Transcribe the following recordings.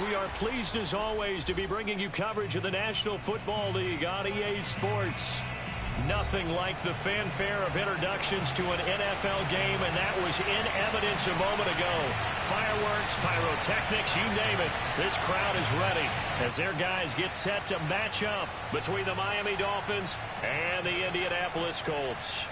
we are pleased as always to be bringing you coverage of the National Football League on EA Sports. Nothing like the fanfare of introductions to an NFL game, and that was in evidence a moment ago. Fireworks, pyrotechnics, you name it. This crowd is ready as their guys get set to match up between the Miami Dolphins and the Indianapolis Colts.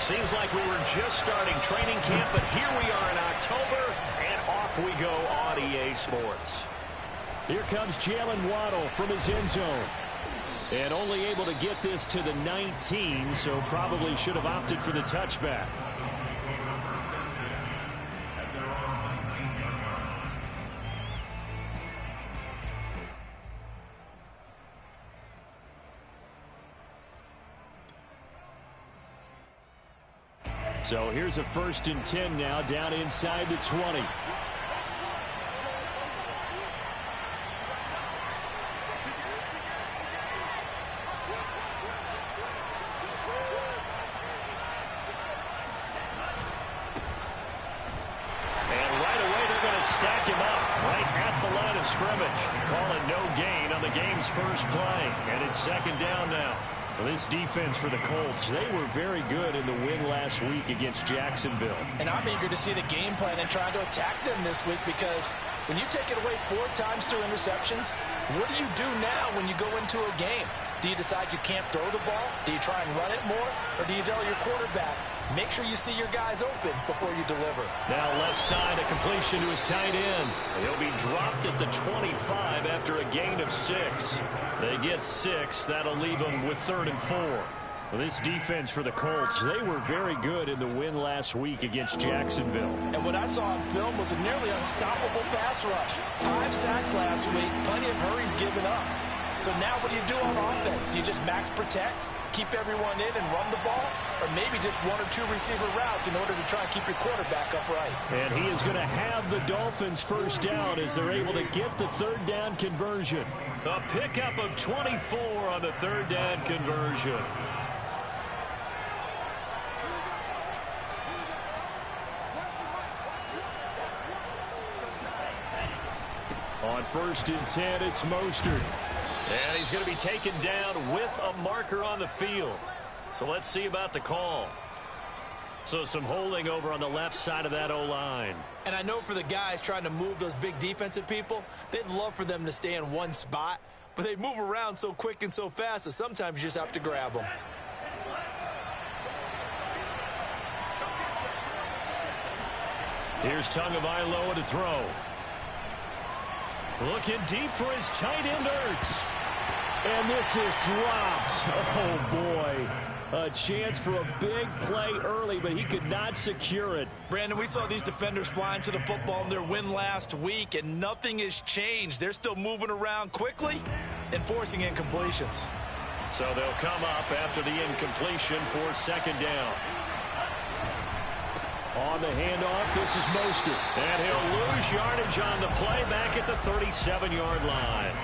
Seems like we were just starting training camp, but here we are in October, and off we go on EA Sports. Here comes Jalen Waddle from his end zone. And only able to get this to the 19, so probably should have opted for the touchback. So here's a 1st and 10 now, down inside the 20. Stack him up right at the line of scrimmage. Call it no gain on the game's first play. And it's 2nd down now. Well, this defense for the Colts, they were very good in the win last week against Jacksonville. And I'm eager to see the game plan and trying to attack them this week, because when you take it away 4 times through interceptions, what do you do now when you go into a game? Do you decide you can't throw the ball? Do you try and run it more? Or do you tell your quarterback, make sure you see your guys open before you deliver? Now left side, a completion to his tight end. He'll be dropped at the 25 after a gain of 6. They get 6. That'll leave them with 3rd and 4. Well, this defense for the Colts, they were very good in the win last week against Jacksonville. And what I saw on film was a nearly unstoppable pass rush. 5 sacks last week, plenty of hurries given up. So now what do you do on offense? You just max protect, keep everyone in and run the ball, or maybe just 1 or 2 receiver routes in order to try and keep your quarterback upright. And he is going to have the Dolphins 1st down as they're able to get the 3rd down conversion. A pickup of 24 on the 3rd down conversion. On 1st and 10, it's Mostert. And he's going to be taken down with a marker on the field. So let's see about the call. So some holding over on the left side of that O-line. And I know for the guys trying to move those big defensive people, they'd love for them to stay in one spot. But they move around so quick and so fast that sometimes you just have to grab them. Here's Tagovailoa to throw. Looking deep for his tight end, Ertz. And this is dropped. Oh, boy. A chance for a big play early, but he could not secure it. Brandon, we saw these defenders flying to the football in their win last week, and nothing has changed. They're still moving around quickly and forcing incompletions. So they'll come up after the incompletion for 2nd down. On the handoff, this is Mostert. And he'll lose yardage on the play back at the 37-yard line.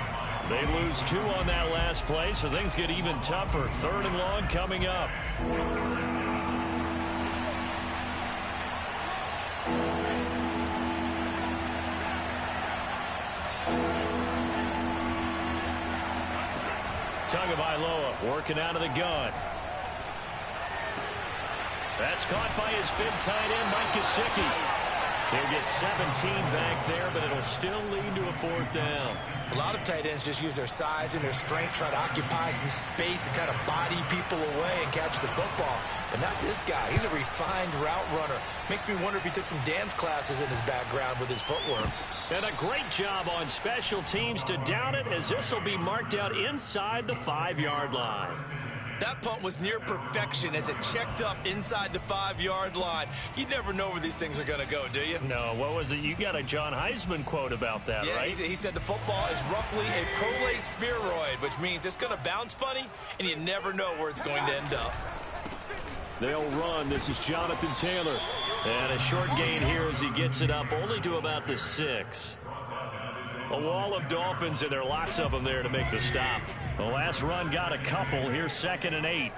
They lose 2 on that last play, so things get even tougher. 3rd and long coming up. Tagovailoa working out of the gun. That's caught by his big tight end, Mike Gesicki. He'll get 17 back there, but it'll still lead to a 4th down. A lot of tight ends just use their size and their strength, try to occupy some space and kind of body people away and catch the football. But not this guy. He's a refined route runner. Makes me wonder if he took some dance classes in his background with his footwork. And a great job on special teams to down it, as this will be marked out inside the 5-yard line. That punt was near perfection as it checked up inside the 5-yard line. You never know where these things are going to go, do you? No, what was it? You got a John Heisman quote about that, yeah, right? He said the football is roughly a prolate spheroid, which means it's going to bounce funny, and you never know where it's going to end up. They'll run. This is Jonathan Taylor. And a short gain here as he gets it up only to about the 6. A wall of Dolphins, and there are lots of them there to make the stop. The last run got a couple. Here's 2nd and 8.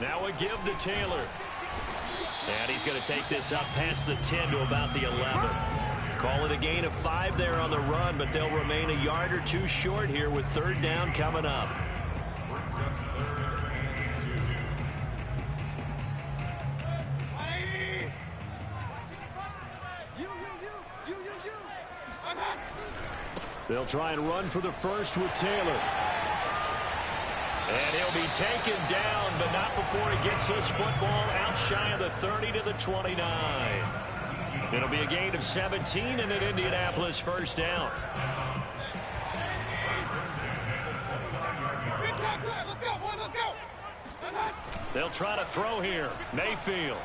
Now a give to Taylor. And he's going to take this up past the 10 to about the 11. Call it a gain of 5 there on the run, but they'll remain a yard or two short here with third down coming up. They'll try and run for the first with Taylor. And he'll be taken down, but not before he gets this football out shy of the 30 to the 29. It'll be a gain of 17 and an Indianapolis first down. They'll try to throw here. Mayfield.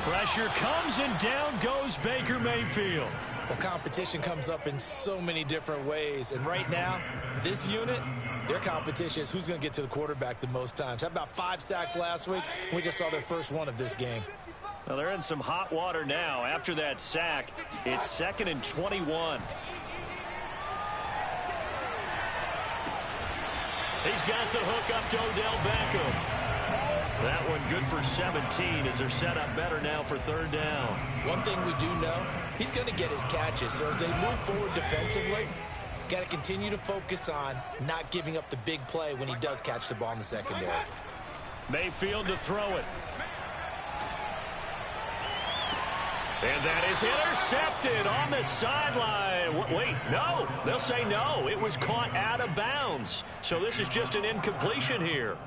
Pressure comes and down goes Baker Mayfield. Well, competition comes up in so many different ways. And right now, this unit, their competition is who's going to get to the quarterback the most times. How about 5 sacks last week? We just saw their first one of this game. Well, they're in some hot water now. After that sack, it's 2nd and 21. He's got the hook up to Odell Beckham. That one good for 17 as they're set up better now for third down. One thing we do know, he's going to get his catches. So as they move forward defensively, got to continue to focus on not giving up the big play when he does catch the ball in the secondary. Mayfield to throw it. And that is intercepted on the sideline. Wait, no. They'll say no. It was caught out of bounds. So this is just an incompletion here.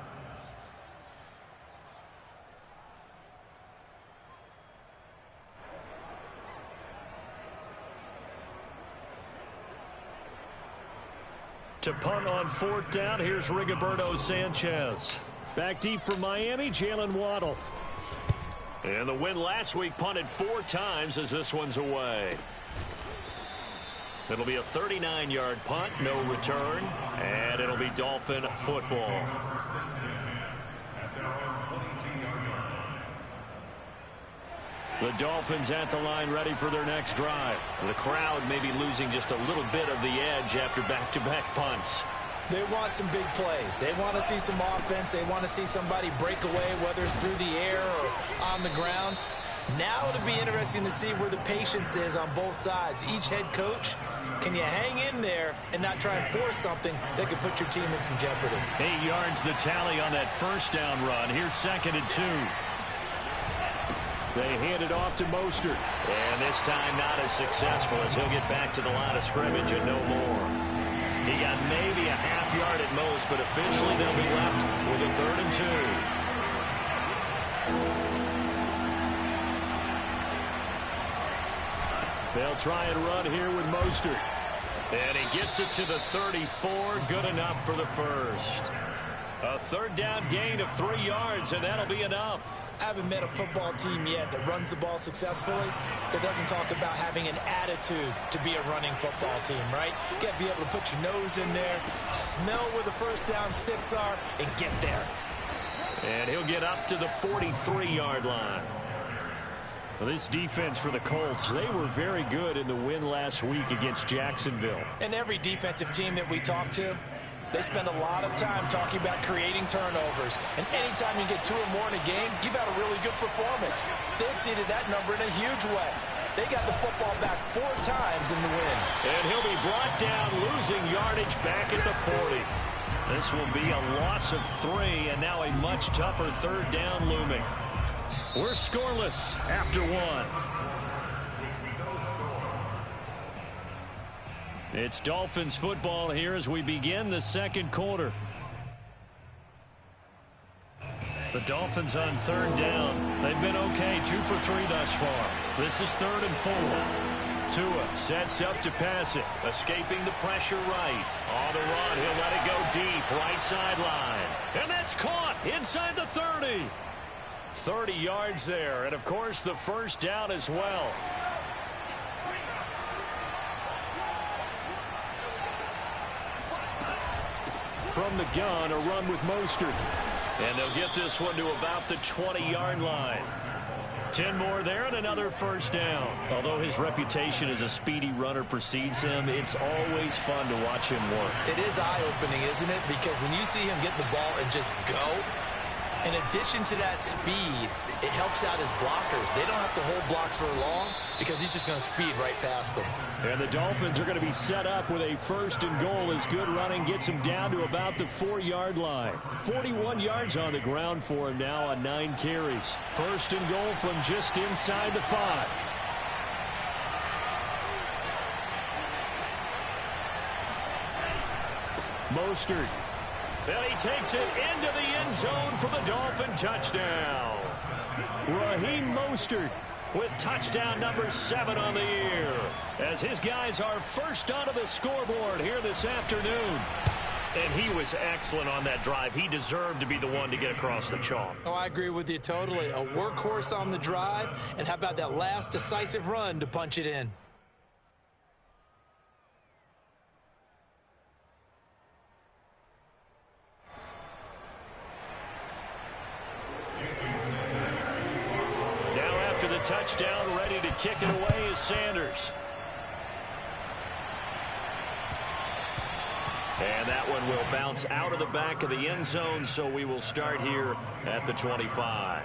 To punt on 4th down, here's Rigoberto Sanchez. Back deep from Miami, Jalen Waddle. And the win last week punted 4 times as this one's away. It'll be a 39-yard punt, no return, and it'll be Dolphin football. The Dolphins at the line ready for their next drive. The crowd may be losing just a little bit of the edge after back-to-back punts. They want some big plays. They want to see some offense. They want to see somebody break away, whether it's through the air or on the ground. Now it'll be interesting to see where the patience is on both sides. Each head coach, can you hang in there and not try and force something that could put your team in some jeopardy? 8 yards the tally on that first down run. Here's 2nd and 2. They hand it off to Mostert. And this time not as successful as he'll get back to the line of scrimmage and no more. He got maybe a half yard at most, but officially they'll be left with a 3rd and 2. They'll try and run here with Mostert. And he gets it to the 34. Good enough for the first. A 3rd down gain of 3 yards, and that'll be enough. I haven't met a football team yet that runs the ball successfully that doesn't talk about having an attitude to be a running football team, right? You got to be able to put your nose in there, smell where the first down sticks are, and get there. And he'll get up to the 43-yard line. Well, this defense for the Colts, they were very good in the win last week against Jacksonville. And every defensive team that we talk to, they spend a lot of time talking about creating turnovers. And anytime you get 2 or more in a game, you've had a really good performance. They exceeded that number in a huge way. They got the football back 4 times in the win. And he'll be brought down, losing yardage back at the 40. This will be a loss of 3, and now a much tougher 3rd down looming. We're scoreless after 1. It's Dolphins football here as we begin the 2nd quarter. The Dolphins on 3rd down. They've been okay, 2 for 3 thus far. This is 3rd and 4. Tua sets up to pass it, escaping the pressure right. On the run, he'll let it go deep, right sideline. And that's caught inside the 30. 30 yards there, and of course the first down as well. From the gun, a run with Mostert. And they'll get this one to about the 20-yard line. 10 more there and another first down. Although his reputation as a speedy runner precedes him, it's always fun to watch him work. It is eye-opening, isn't it? Because when you see him get the ball and just go, in addition to that speed, it helps out his blockers. They don't have to hold blocks for long because he's just going to speed right past them. And the Dolphins are going to be set up with a first and goal as good running gets him down to about the 4-yard line. 41 yards on the ground for him now on 9 carries. First and goal from just inside the 5. Mostert. And he takes it into the end zone for the Dolphin touchdown. Raheem Mostert with touchdown number 7 on the year, as his guys are first onto the scoreboard here this afternoon. And he was excellent on that drive. He deserved to be the one to get across the chalk. Oh, I agree with you totally. A workhorse on the drive, and how about that last decisive run to punch it in? The touchdown, ready to kick it away is Sanders. And that one will bounce out of the back of the end zone, so we will start here at the 25.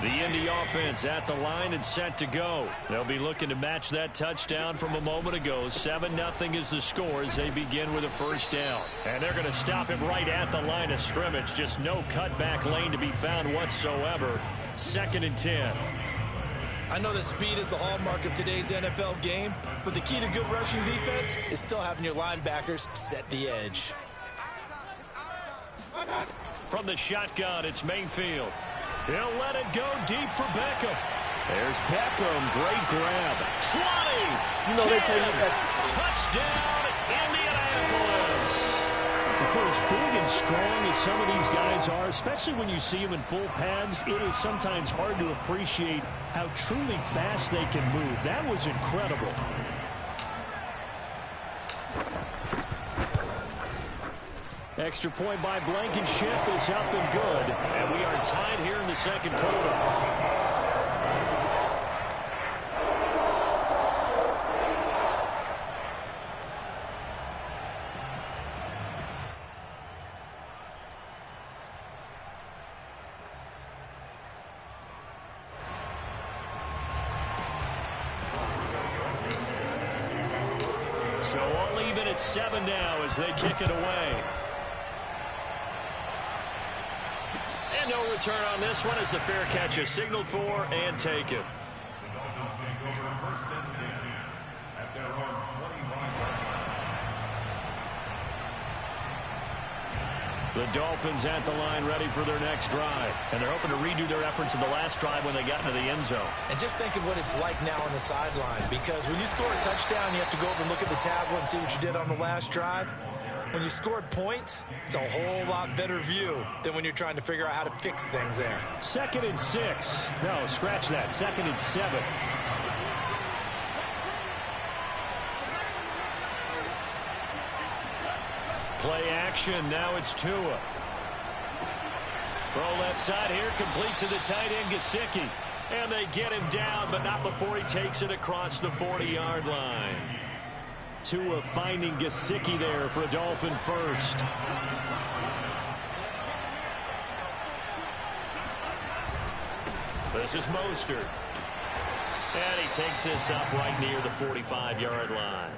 The Indy offense at the line and set to go. They'll be looking to match that touchdown from a moment ago. 7-0 is the score as they begin with a first down. And they're going to stop him right at the line of scrimmage. Just no cutback lane to be found whatsoever. 2nd and 10. I know that speed is the hallmark of today's NFL game, but the key to good rushing defense is still having your linebackers set the edge. From the shotgun, it's Mayfield. He'll let it go deep for Beckham. There's Beckham. Great grab. 20. 10. Touchdown, Indianapolis. For as big and strong as some of these guys are, especially when you see them in full pads, it is sometimes hard to appreciate how truly fast they can move. That was incredible. Extra point by Blankenship is up and good. And we are tied here in the second quarter. So all even at 7 now as they kick it away. And no return on this one as the fair catch is signaled for and taken. The Dolphins at the line ready for their next drive. And they're hoping to redo their efforts in the last drive when they got into the end zone. And just think of what it's like now on the sideline, because when you score a touchdown, you have to go over and look at the tablet and see what you did on the last drive. When you scored points, it's a whole lot better view than when you're trying to figure out how to fix things there. 2nd and 6. No, scratch that. 2nd and 7. Play action. Now it's Tua. Throw left side here, complete to the tight end, Gesicki. And they get him down, but not before he takes it across the 40-yard line. Tua finding Gesicki there for a Dolphin first. This is Mostert. And he takes this up right near the 45-yard line.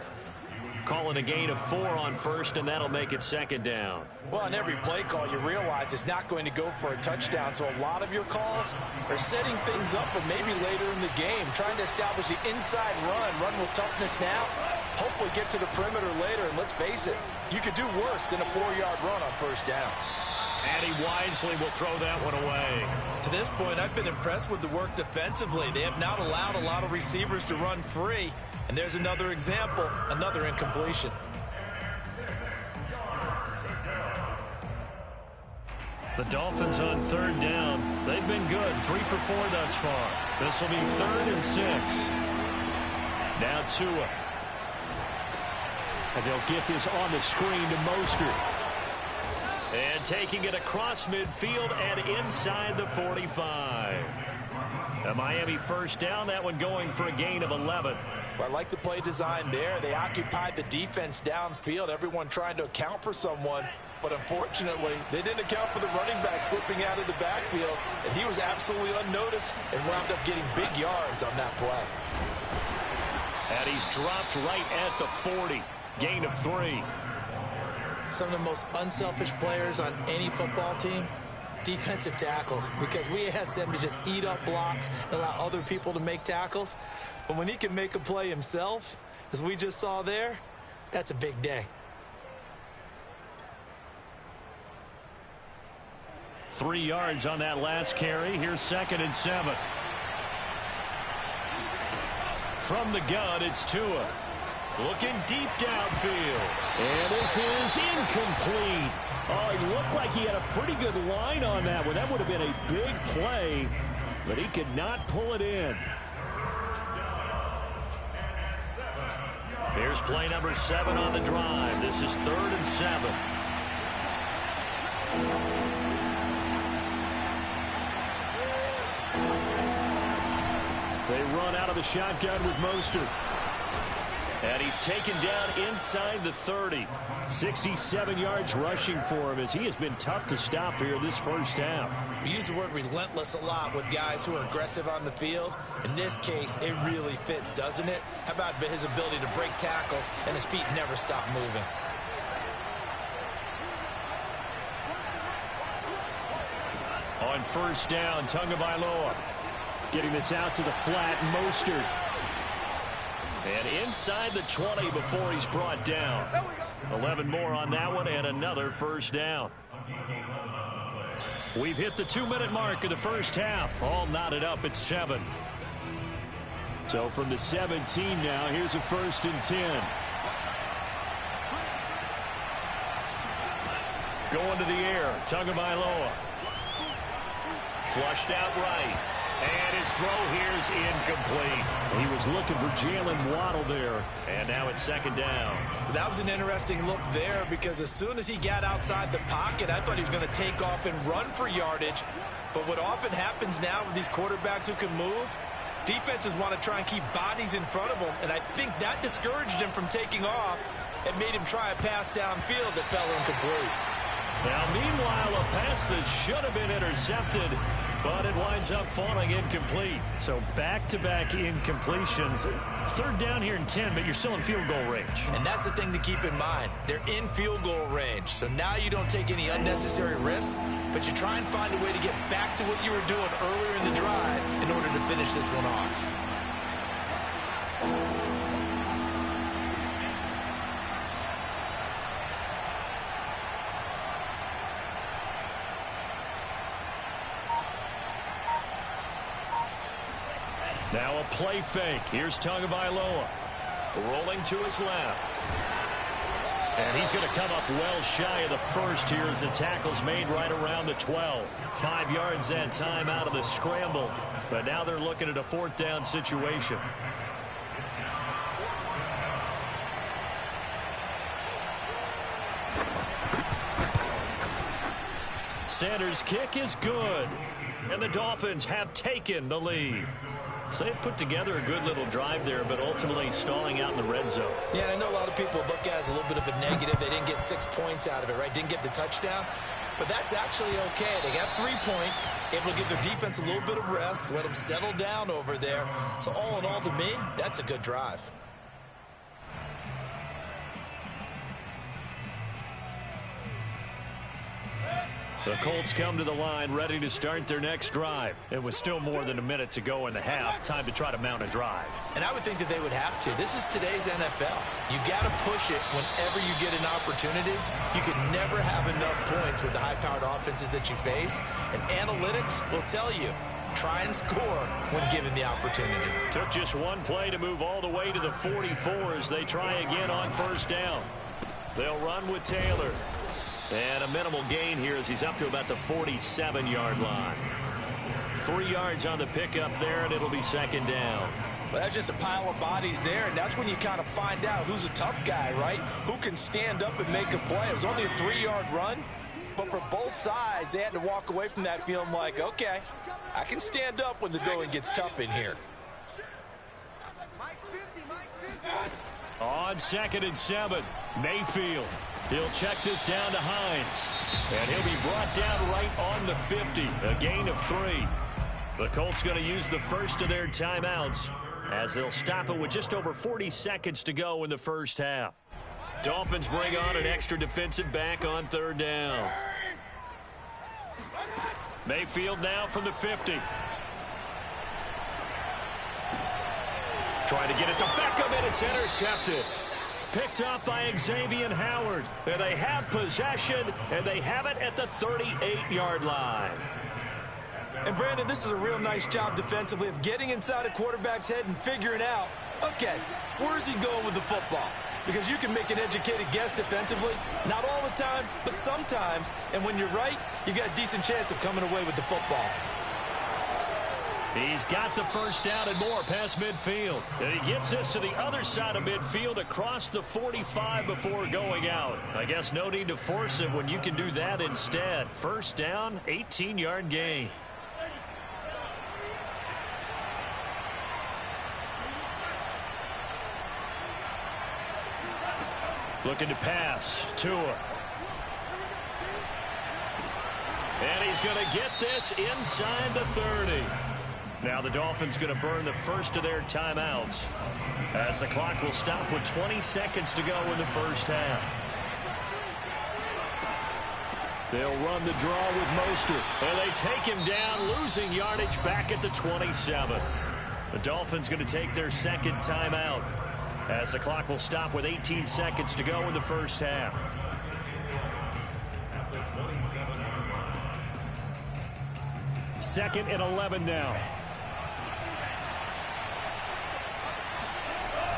Calling a gain of 4 on first, and that'll make it 2nd down. Well, on every play call, you realize it's not going to go for a touchdown, so a lot of your calls are setting things up for maybe later in the game, trying to establish the inside run with toughness now, hopefully get to the perimeter later, and let's face it, you could do worse than a 4-yard run on first down. And he wisely will throw that one away. To this point, I've been impressed with the work defensively. They have not allowed a lot of receivers to run free. And there's another example, another incompletion. The Dolphins on 3rd down. They've been good. 3 for 4 thus far. This will be 3rd and 6. Now Tua. And they'll get this on the screen to Mostert. And taking it across midfield and inside the 45. A Miami first down, that one going for a gain of 11. Well, I like the play design there. They occupied the defense downfield, everyone trying to account for someone. But unfortunately, they didn't account for the running back slipping out of the backfield, and he was absolutely unnoticed and wound up getting big yards on that play. And he's dropped right at the 40. Gain of 3. Some of the most unselfish players on any football team, defensive tackles, because we ask them to just eat up blocks and allow other people to make tackles. But when he can make a play himself, as we just saw there, that's a big day. 3 yards on that last carry. Here's 2nd and 7. From the gun, it's Tua. Looking deep downfield. And this is incomplete. Oh, he looked like he had a pretty good line on that one. That would have been a big play, but he could not pull it in. Here's play number 7 on the drive. This is 3rd and 7. They run out of the shotgun with Mostert. And he's taken down inside the 30. 67 yards rushing for him as he has been tough to stop here this first half. We use the word relentless a lot with guys who are aggressive on the field. In this case, it really fits, doesn't it? How about his ability to break tackles and his feet never stop moving? On first down, Tagovailoa getting this out to the flat. Mostert. And inside the 20 before he's brought down. 11 more on that one and another first down. We've hit the 2-minute mark of the first half. All knotted up at 7. So from the 17 now, here's a 1st and 10. Going to the air, Tagovailoa. Flushed out right. And his throw here is incomplete. He was looking for Jalen Waddle there. And now it's 2nd down. That was an interesting look there because as soon as he got outside the pocket, I thought he was going to take off and run for yardage. But what often happens now with these quarterbacks who can move, defenses want to try and keep bodies in front of them. And I think that discouraged him from taking off and made him try a pass downfield that fell incomplete. Now, meanwhile, a pass that should have been intercepted, but it winds up falling incomplete. So back-to-back incompletions. 3rd down here in 10, but you're still in field goal range. And that's the thing to keep in mind. They're in field goal range. So now you don't take any unnecessary risks, but you try and find a way to get back to what you were doing earlier in the drive in order to finish this one off. Now a play fake. Here's Tagovailoa. Rolling to his left. And he's going to come up well shy of the first here as the tackle's made right around the 12. 5 yards that time out of the scramble. But now they're looking at a 4th down situation. Sanders' kick is good. And the Dolphins have taken the lead. So they put together a good little drive there, but ultimately stalling out in the red zone. Yeah, and I know a lot of people look at it as a little bit of a negative. They didn't get 6 points out of it, right? Didn't get the touchdown. But that's actually okay. They got 3 points, able to give their defense a little bit of rest, let them settle down over there. So all in all, to me, that's a good drive. The Colts come to the line ready to start their next drive. It was still more than a minute to go in the half. Time to try to mount a drive. And I would think that they would have to. This is today's NFL. You got to push it whenever you get an opportunity. You can never have enough points with the high-powered offenses that you face. And analytics will tell you, try and score when given the opportunity. Took just one play to move all the way to the 44 as they try again on first down. They'll run with Taylor. And a minimal gain here as he's up to about the 47-yard line. 3 yards on the pickup there, and it'll be 2nd down. Well, that's just a pile of bodies there, and that's when you kind of find out who's a tough guy, right? Who can stand up and make a play. It was only a 3-yard run, But for both sides, they had to walk away from that feeling like, okay, I can stand up when the going gets tough in here. On 2nd and 7, Mayfield. He'll check this down to Hines. And he'll be brought down right on the 50. A gain of 3. The Colts going to use the first of their timeouts as they'll stop it with just over 40 seconds to go in the first half. Dolphins bring on an extra defensive back on 3rd down. Mayfield now from the 50. Trying to get it to Beckham, and it's intercepted. Picked up by Xavier Howard. And they have possession, and they have it at the 38-yard line. And, Brandon, this is a real nice job defensively of getting inside a quarterback's head and figuring out, okay, where's he going with the football? Because you can make an educated guess defensively, not all the time, but sometimes. And when you're right, you got a decent chance of coming away with the football. He's got the first down and more past midfield. And he gets this to the other side of midfield across the 45 before going out. I guess no need to force it when you can do that instead. First down, 18-yard gain. Looking to pass. Tua. And he's going to get this inside the 30. Now the Dolphins going to burn the first of their timeouts as the clock will stop with 20 seconds to go in the first half. They'll run the draw with Mostert, and they take him down, losing yardage back at the 27. The Dolphins going to take their second timeout as the clock will stop with 18 seconds to go in the first half. Second and 11 now.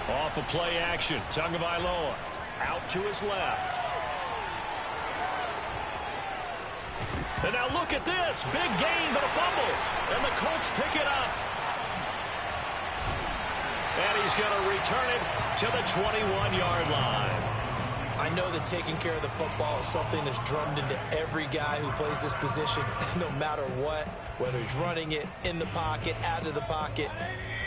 Off of play action, Tagovailoa out to his left. And now look at this. Big gain, but a fumble. And the Colts pick it up. And he's going to return it to the 21-yard line. I know that taking care of the football is something that's drummed into every guy who plays this position, no matter what, whether he's running it, in the pocket, out of the pocket.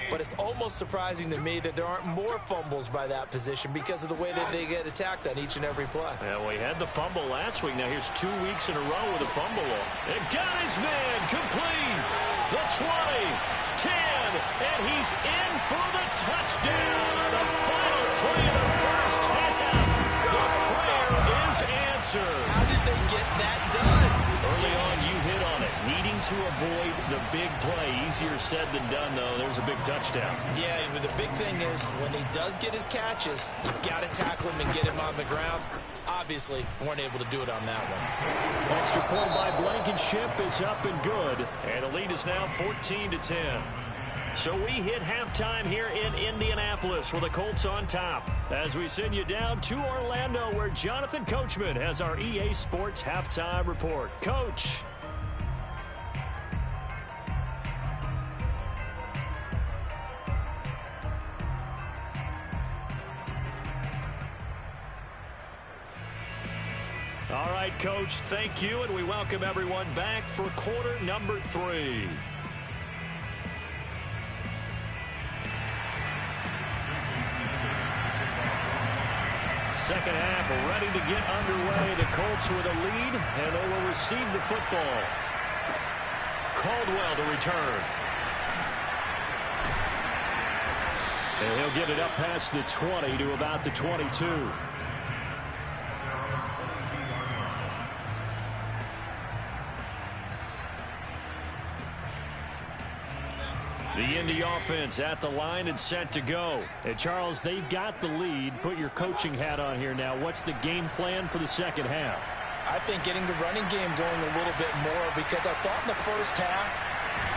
But it's almost surprising to me that there aren't more fumbles by that position because of the way that they get attacked on each and every play. Yeah, we had the fumble last week. Now here's 2 weeks in a row with a fumble. And got his man complete. The 20, 10, and he's in for the touchdown. The final play of the first half. The prayer is answered. How did they get that done? Early on, you hit on it. Needing to avoid the big play. Easier said than done, though. There's a big touchdown. Yeah, but the big thing is when he does get his catches, you've got to tackle him and get him on the ground. Obviously, weren't able to do it on that one. Extra point by Blankenship is up and good. And the lead is now 14-10. So we hit halftime here in Indianapolis with the Colts on top as we send you down to Orlando where Jonathan Coachman has our EA Sports halftime report. Coach. All right, Coach, thank you, and we welcome everyone back for quarter number 3. Second half ready to get underway. The Colts with a lead, and they will receive the football. Caldwell to return. And he'll get it up past the 20 to about the 22. The Indy offense at the line and set to go. And Charles, they've got the lead. Put your coaching hat on here now. What's the game plan for the second half? I think getting the running game going a little bit more because I thought in the first half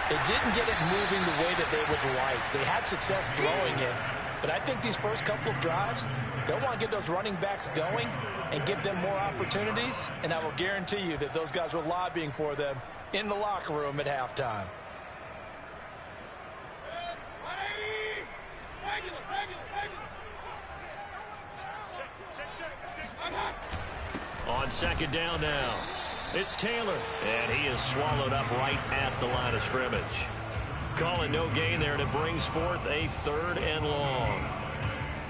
they didn't get it moving the way that they would like. They had success throwing it, but I think these first couple of drives, they'll want to get those running backs going and give them more opportunities, and I will guarantee you that those guys were lobbying for them in the locker room at halftime. On second down now. It's Taylor, and he is swallowed up right at the line of scrimmage. Calling no gain there, and it brings forth a 3rd and long.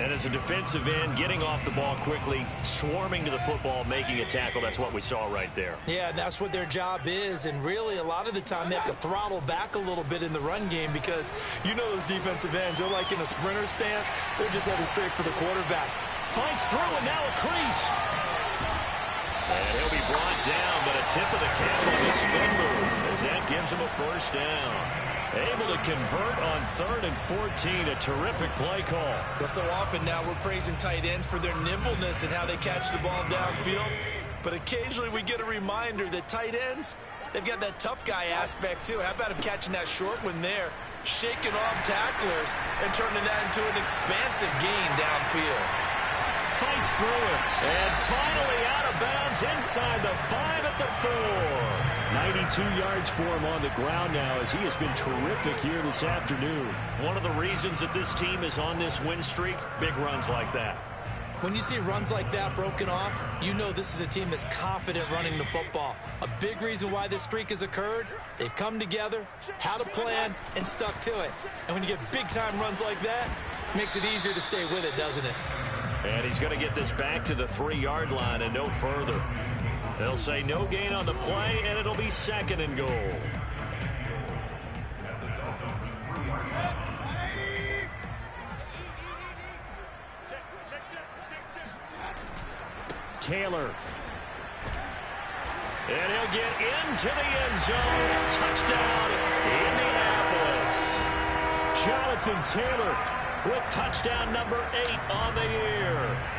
And as a defensive end, getting off the ball quickly, swarming to the football, making a tackle, that's what we saw right there. Yeah, and that's what their job is. And really, a lot of the time, they have to throttle back a little bit in the run game because you know those defensive ends, they're like in a sprinter stance. They're just headed straight for the quarterback. Fights through, and now a crease. And he'll be brought down, but a tip of the cap on the spin move as that gives him a 1st down. Able to convert on 3rd and 14. A terrific play call. But so often now we're praising tight ends for their nimbleness and how they catch the ball downfield. But occasionally we get a reminder that tight ends, they've got that tough guy aspect too. How about him catching that short one there, shaking off tacklers, and turning that into an expansive gain downfield. Fights through it. And finally out of bounds inside the 5 at the 4. 92 yards for him on the ground now as he has been terrific here this afternoon. One of the reasons that this team is on this win streak, big runs like that. When you see runs like that broken off, you know this is a team that's confident running the football. A big reason why this streak has occurred, they've come together, had a plan, and stuck to it. And when you get big-time runs like that, it makes it easier to stay with it, doesn't it? And he's going to get this back to the 3-yard line and no further. They'll say no gain on the play, and it'll be 2nd and goal. Taylor. And he'll get into the end zone. Touchdown, Indianapolis. Jonathan Taylor with touchdown number 8 on the year.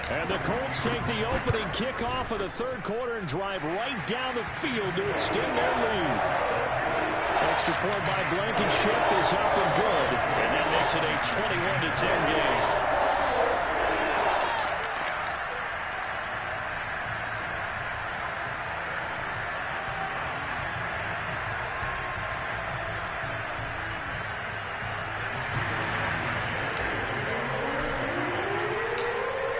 And the Colts take the opening kickoff of the 3rd quarter and drive right down the field to extend their lead. Extra point by Blankenship is up and good. And that makes it a 21-10 game.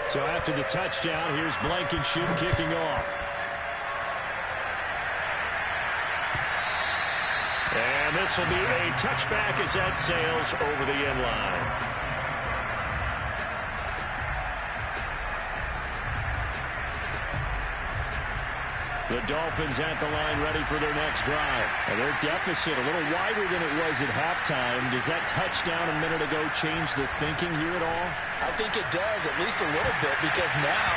So after the touchdown, here's Blankenship kicking off. And this will be a touchback as that sails over the end line. The Dolphins at the line ready for their next drive. And their deficit a little wider than it was at halftime. Does that touchdown a minute ago change the thinking here at all? I think it does, at least a little bit, because now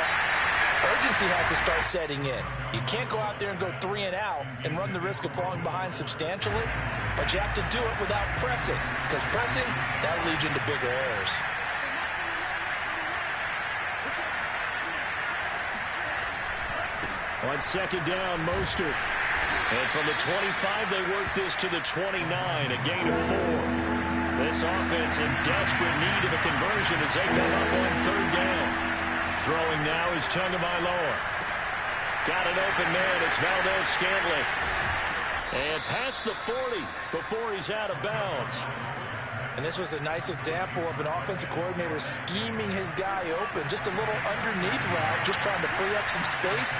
urgency has to start setting in. You can't go out there and go 3 and out and run the risk of falling behind substantially, but you have to do it without pressing, because pressing, that will lead you into bigger errors. On 2nd down, Mostert. And from the 25, they work this to the 29, a gain of 4. This offense in desperate need of a conversion as they come up on 3rd down. Throwing now is Tagovailoa. Got an open man. It's Valdez-Scantling. And past the 40 before he's out of bounds. And this was a nice example of an offensive coordinator scheming his guy open. Just a little underneath route, just trying to free up some space,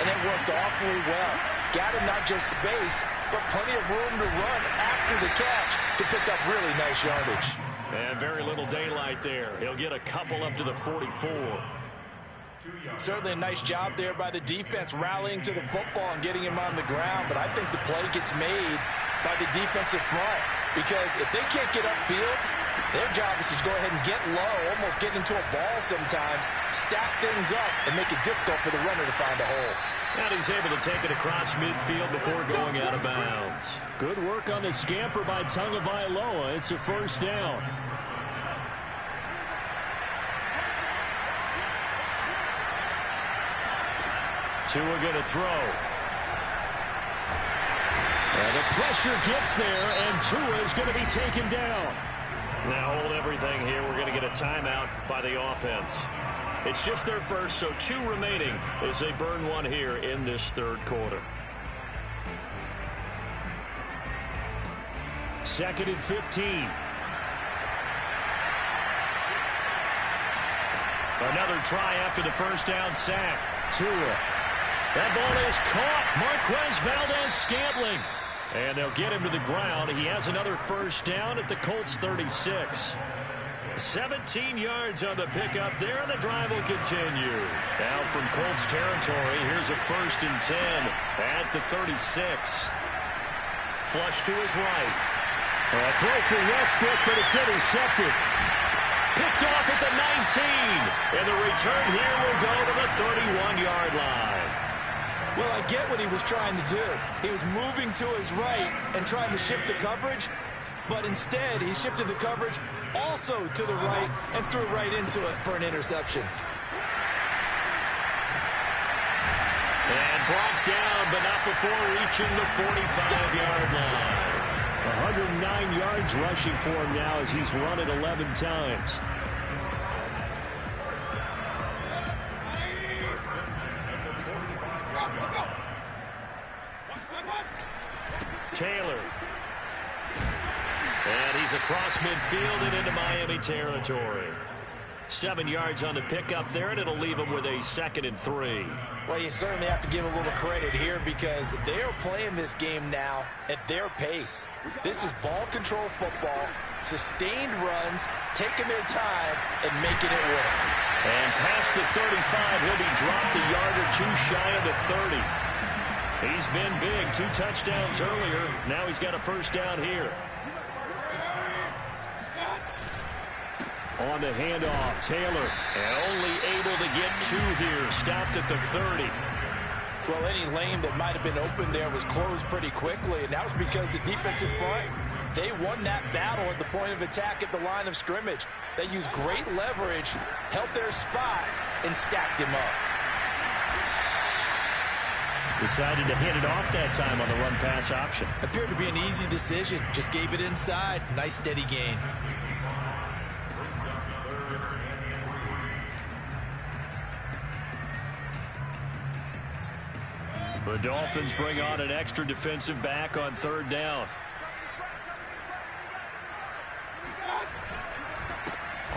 and it worked awfully well. Got him not just space, but plenty of room to run after the catch to pick up really nice yardage. And very little daylight there. He'll get a couple up to the 44. Certainly a nice job there by the defense rallying to the football and getting him on the ground, but I think the play gets made by the defensive front. Because if they can't get upfield, their job is to go ahead and get low, almost get into a ball sometimes, stack things up, and make it difficult for the runner to find a hole. And he's able to take it across midfield before going out of bounds. Good work on the scamper by Tagovailoa. It's a 1st down. Tua going to throw. And the pressure gets there, and Tua is going to be taken down. Now hold everything here. We're going to get a timeout by the offense. It's just their first, so 2 remaining as they burn 1 here in this 3rd quarter. 2nd and 15. Another try after the 1st down sack. Tua That ball is caught. Marquez Valdez-Scantling. And they'll get him to the ground. He has another first down at the Colts 36. 17 yards on the pickup there, and the drive will continue. Now from Colts territory, here's a 1st and 10 at the 36. Flush to his right. A throw for Westbrook, but it's intercepted. Picked off at the 19. And the return here will go to the 31-yard line. Well, I get what he was trying to do. He was moving to his right and trying to shift the coverage, but instead he shifted the coverage also to the right and threw right into it for an interception. And brought down, but not before reaching the 45-yard line. 109 yards rushing for him now as he's run it 11 times. Taylor. And he's across midfield and into Miami territory. 7 yards on the pickup there, and it'll leave him with a 2nd and 3. Well, you certainly have to give a little credit here because they are playing this game now at their pace. This is ball control football, sustained runs, taking their time, and making it work. And past the 35, he'll be dropped a yard or two shy of the 30. He's been big, 2 touchdowns earlier. Now he's got a first down here. On the handoff, Taylor, and only able to get 2 here. Stopped at the 30. Well, any lane that might have been open there was closed pretty quickly, and that was because the defensive front, they won that battle at the point of attack at the line of scrimmage. They used great leverage, held their spot, and stacked him up. Decided to hand it off that time on the run-pass option. Appeared to be an easy decision. Just gave it inside. Nice steady gain. The Dolphins bring on an extra defensive back on 3rd down.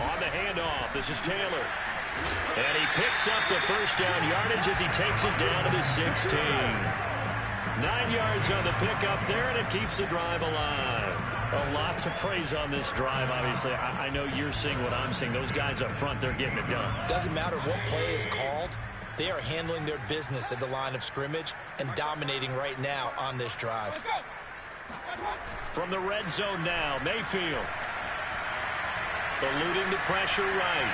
On the handoff, this is Taylor. And he picks up the first down yardage as he takes it down to the 16. 9 yards on the pickup there, and it keeps the drive alive. A lot to praise on this drive, obviously. I know you're seeing what I'm seeing. Those guys up front, they're getting it done. Doesn't matter what play is called. They are handling their business at the line of scrimmage and dominating right now on this drive. From the red zone now, Mayfield. Eluding the pressure right.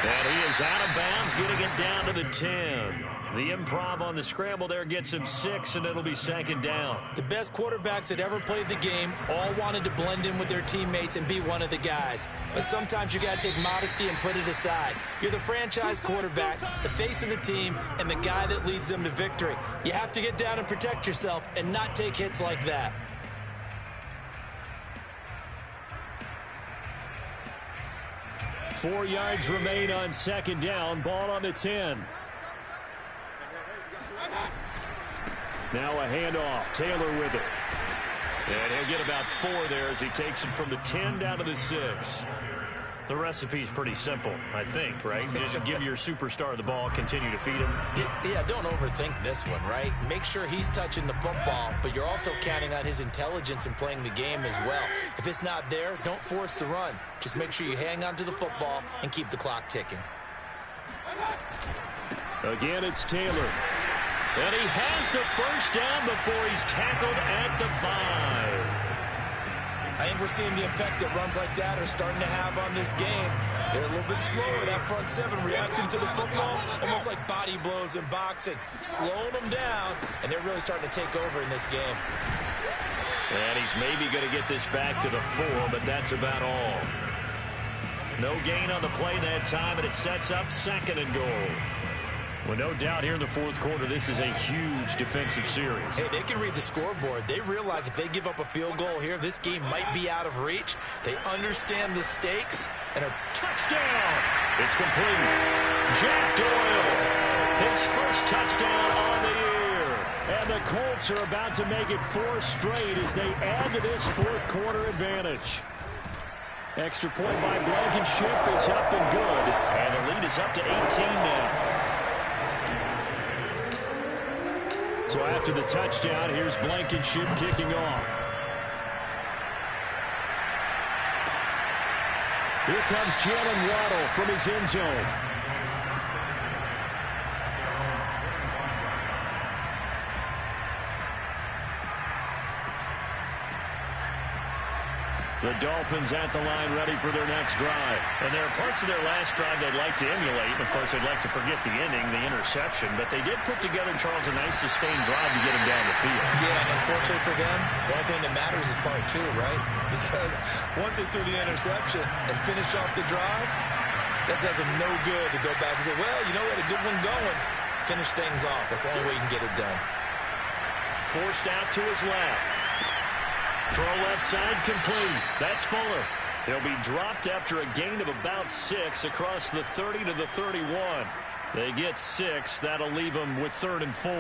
And he is out of bounds, getting it down to the 10. The improv on the scramble there gets him 6, and it'll be 2nd down. The best quarterbacks that ever played the game all wanted to blend in with their teammates and be one of the guys. But sometimes you got to take modesty and put it aside. You're the franchise quarterback, the face of the team, and the guy that leads them to victory. You have to get down and protect yourself and not take hits like that. Four yards remain on 2nd down. Ball on the 10. Now a handoff. Taylor with it. And he'll get about 4 there as he takes it from the 10 down to the 6. The recipe's pretty simple, I think, right? Just give your superstar the ball, continue to feed him. Yeah, don't overthink this one, right? Make sure he's touching the football, but you're also counting on his intelligence in playing the game as well. If it's not there, don't force the run. Just make sure you hang on to the football and keep the clock ticking. Again, it's Taylor. And he has the first down before he's tackled at the 5. I think we're seeing the effect that runs like that are starting to have on this game. They're a little bit slower, that front 7 reacting to the football, almost like body blows in boxing, slowing them down, and they're really starting to take over in this game. And he's maybe going to get this back to the 4, but that's about all. No gain on the play that time, and it sets up 2nd and goal. Well, no doubt here in the 4th quarter, this is a huge defensive series. Hey, they can read the scoreboard. They realize if they give up a field goal here, this game might be out of reach. They understand the stakes and are touchdown. It's complete. Jack Doyle, his first touchdown on the year. And the Colts are about to make it 4 straight as they add to this 4th quarter advantage. Extra point by Blankenship is up and good. And the lead is up to 18 now. So after the touchdown, here's Blankenship kicking off. Here comes Jalen Waddle from his end zone. The Dolphins at the line ready for their next drive. And there are parts of their last drive they'd like to emulate. And of course, they'd like to forget the ending, the interception. But they did put together, Charles, a nice sustained drive to get him down the field. Yeah, and unfortunately for them, the only thing that matters is part two, right? Because once they threw the interception and finished off the drive, that does them no good to go back and say, well, you know what, a good one going. Finish things off. That's the only way you can get it done. Forced out to his left. Throw left side complete. That's Fuller. He'll be dropped after a gain of about 6 across the 30 to the 31. They get 6. That'll leave them with 3rd and 4.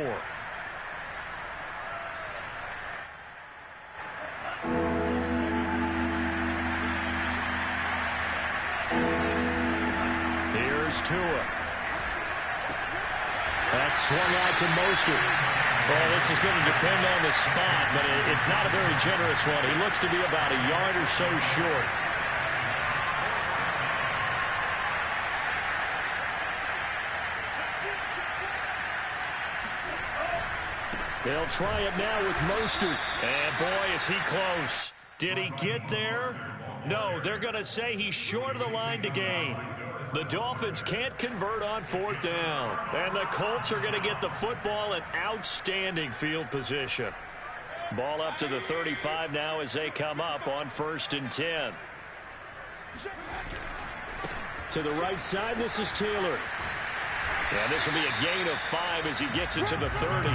Here's Tua. That's swung out to Mostert. Well, this is going to depend on the spot, but it's not a very generous one. He looks to be about a yard or so short. They'll try it now with Mostert. And boy, is he close. Did he get there? No, they're going to say he's short of the line to gain. The Dolphins can't convert on 4th down. And the Colts are going to get the football in outstanding field position. Ball up to the 35 now as they come up on 1st and 10. To the right side, this is Taylor. And this will be a gain of 5 as he gets it to the 30.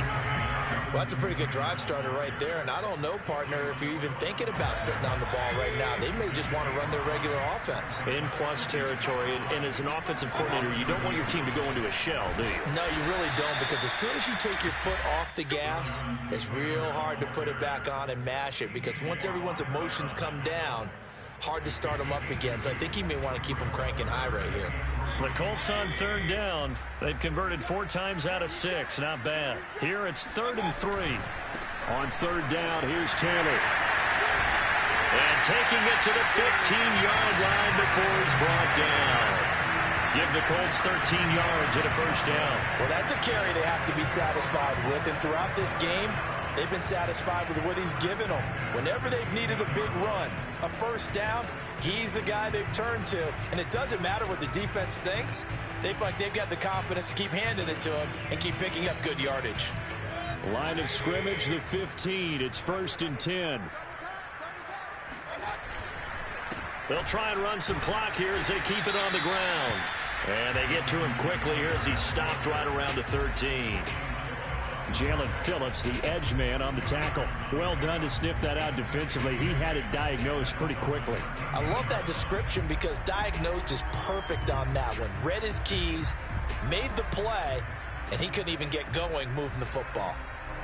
Well, that's a pretty good drive starter right there. And I don't know, partner, if you're even thinking about sitting on the ball right now. They may just want to run their regular offense. In plus territory. And as an offensive coordinator, you don't want your team to go into a shell, do you? No, you really don't, because as soon as you take your foot off the gas, it's real hard to put it back on and mash it. Because once everyone's emotions come down, hard to start them up again. So I think you may want to keep them cranking high right here. The Colts on 3rd down. They've converted 4 times out of 6. Not bad. Here it's 3rd and 3. On 3rd down, here's Taylor. And taking it to the 15-yard line before he's brought down. Give the Colts 13 yards and a 1st down. Well, that's a carry they have to be satisfied with. And throughout this game, they've been satisfied with what he's given them. Whenever they've needed a big run, a 1st down, he's the guy they've turned to. And it doesn't matter what the defense thinks. They feel like they've got the confidence to keep handing it to him and keep picking up good yardage. Line of scrimmage, the 15. It's 1st and 10. They'll try and run some clock here as they keep it on the ground. And they get to him quickly here as he's stopped right around the 13. Jalen Phillips, the edge man on the tackle. Well done to sniff that out defensively. He had it diagnosed pretty quickly. I love that description because diagnosed is perfect on that one. Read his keys, made the play, and he couldn't even get going moving the football.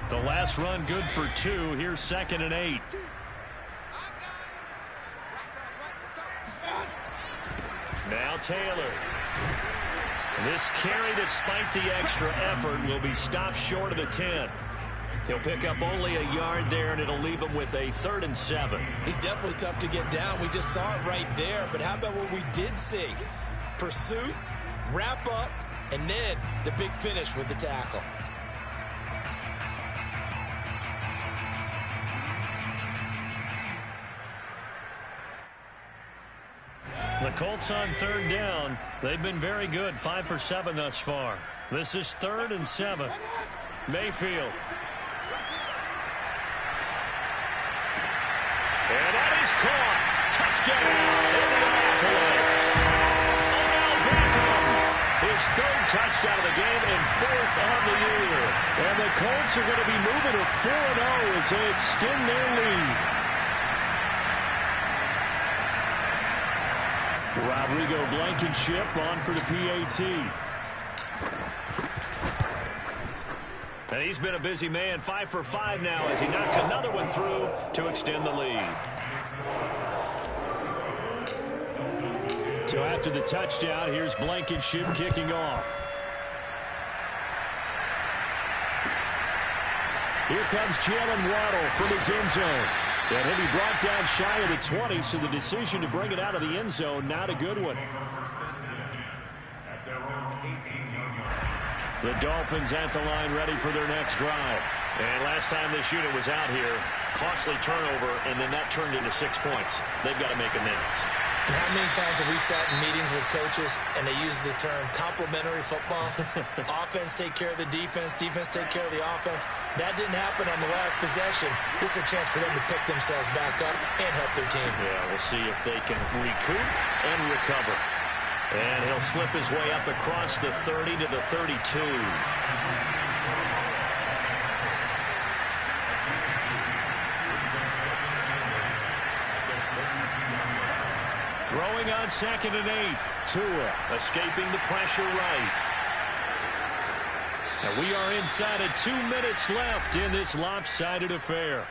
The last run good for 2. Here's 2nd and 8. Now Taylor. This carry, despite the extra effort, will be stopped short of the 10. He'll pick up only a yard there, and it'll leave him with a 3rd and 7. He's definitely tough to get down. We just saw it right there. But how about what we did see? Pursuit, wrap up, and then the big finish with the tackle. The Colts on 3rd down. They've been very good, 5 for 7 thus far. This is 3rd and 7. Mayfield. And that is caught. Touchdown, Indianapolis. Odell Beckham. His 3rd touchdown of the game and 4th on the year. And the Colts are going to be moving to 4-0 as they extend their lead. Rodrigo Blankenship on for the PAT. And he's been a busy man, 5 for 5 now as he knocks another one through to extend the lead. So after the touchdown, here's Blankenship kicking off. Here comes Jalen Waddle from his end zone. And he'll be brought down shy of the 20, so the decision to bring it out of the end zone, not a good one. The Dolphins at the line ready for their next drive. And last time this unit was out here, costly turnover, and then that turned into 6 points. They've got to make amends. And how many times have we sat in meetings with coaches and they use the term complementary football? Offense take care of the defense, defense take care of the offense. That didn't happen on the last possession. This is a chance for them to pick themselves back up and help their team. Yeah, we'll see if they can recoup and recover. And he'll slip his way up across the 30 to the 32. Throwing on 2nd and 8. Tua escaping the pressure right. And we are inside of 2 minutes left in this lopsided affair.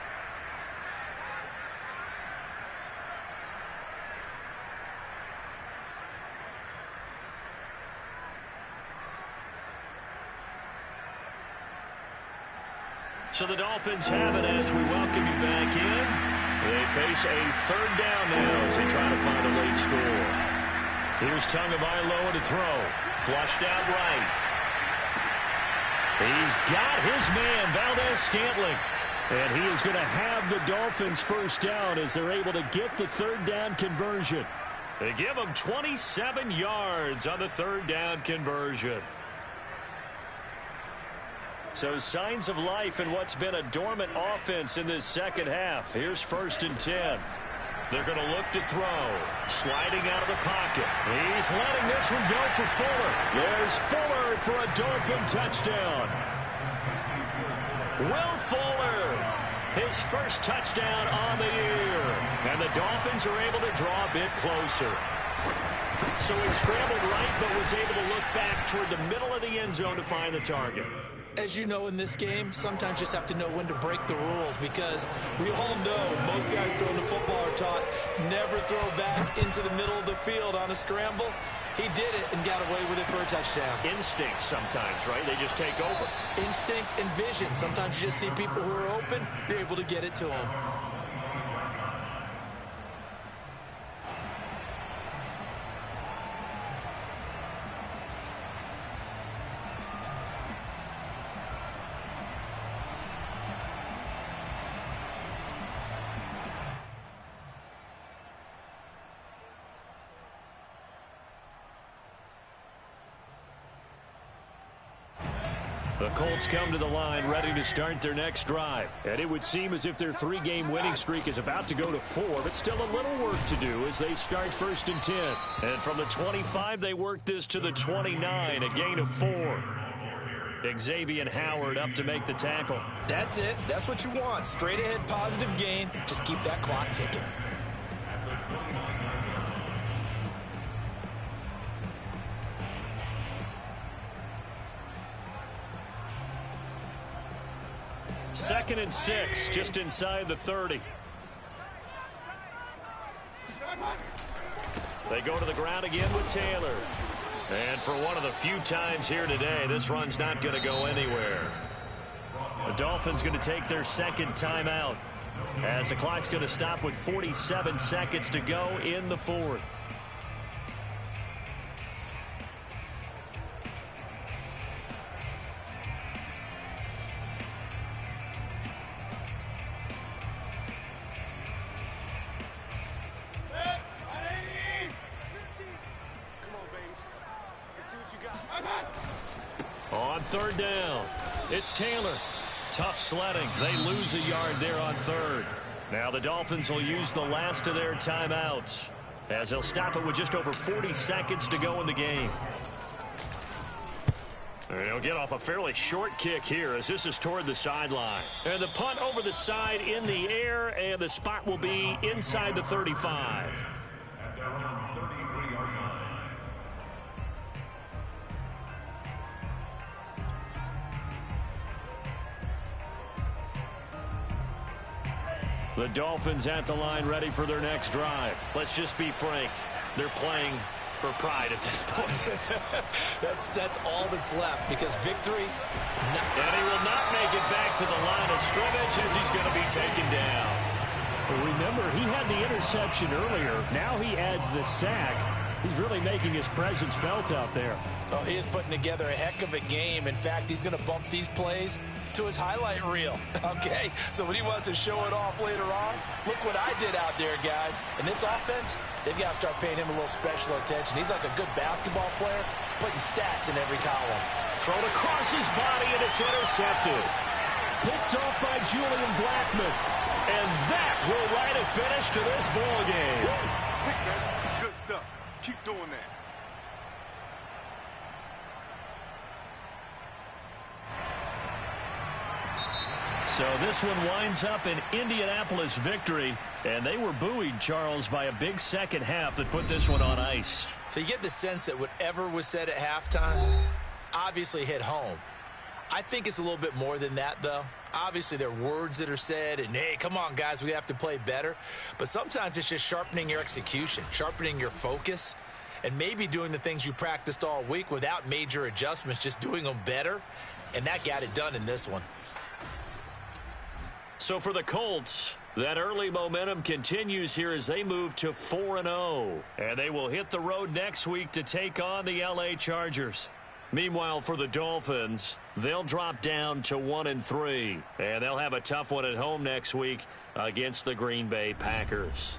So the Dolphins have it as we welcome you back in. They face a 3rd down now as they try to find a late score. Here's Tagovailoa to throw. Flushed out right. He's got his man, Valdez-Scantling. And he is going to have the Dolphins first down as they're able to get the 3rd down conversion. They give him 27 yards on the 3rd down conversion. So signs of life in what's been a dormant offense in this second half. Here's 1st and 10. They're going to look to throw. Sliding out of the pocket. He's letting this one go for Fuller. There's Fuller for a Dolphin touchdown. Will Fuller, his first touchdown on the year. And the Dolphins are able to draw a bit closer. So he scrambled right, but was able to look back toward the middle of the end zone to find the target. As you know, in this game, sometimes you just have to know when to break the rules, because we all know most guys throwing the football are taught never throw back into the middle of the field on a scramble. He did it and got away with it for a touchdown. Instinct sometimes, right? They just take over. Instinct and vision. Sometimes you just see people who are open, you're able to get it to them. The Colts come to the line ready to start their next drive. And it would seem as if their 3-game winning streak is about to go to 4, but still a little work to do as they start 1st and 10. And from the 25, they work this to the 29, a gain of 4. Xavier Howard up to make the tackle. That's it. That's what you want. Straight ahead positive gain. Just keep that clock ticking. Second and 6, just inside the 30. They go to the ground again with Taylor. And for one of the few times here today, this run's not going to go anywhere. The Dolphins going to take their 2nd timeout as the clock's going to stop with 47 seconds to go in the 4th. On 3rd down, it's Taylor. Tough sledding. They lose a yard there on 3rd. Now the Dolphins will use the last of their timeouts as they'll stop it with just over 40 seconds to go in the game. And he'll get off a fairly short kick here as this is toward the sideline. And the punt over the side in the air, and the spot will be inside the 35. The Dolphins at the line ready for their next drive. Let's just be frank. They're playing for pride at this point. that's all that's left, because victory. And he will not make it back to the line of scrimmage as he's going to be taken down. Well, remember, he had the interception earlier. Now he adds the sack. He's really making his presence felt out there. Oh, he is putting together a heck of a game. In fact, he's going to bump these plays to his highlight reel. Okay, so when he wants to show it off later on, look what I did out there, guys. In this offense, they've got to start paying him a little special attention. He's like a good basketball player, putting stats in every column. Thrown across his body, and it's intercepted. Picked off by Julian Blackman. And that will write a finish to this ball game. Quick, man. Good stuff. Keep doing that. So this one winds up an Indianapolis victory, and they were buoyed, Charles, by a big second half that put this one on ice. So you get the sense that whatever was said at halftime obviously hit home. I think it's a little bit more than that, though. Obviously, there are words that are said, and, hey, come on, guys, we have to play better. But sometimes it's just sharpening your execution, sharpening your focus, and maybe doing the things you practiced all week without major adjustments, just doing them better. And that got it done in this one. So for the Colts, that early momentum continues here as they move to 4-0. And they will hit the road next week to take on the LA Chargers. Meanwhile, for the Dolphins, they'll drop down to 1-3. And they'll have a tough one at home next week against the Green Bay Packers.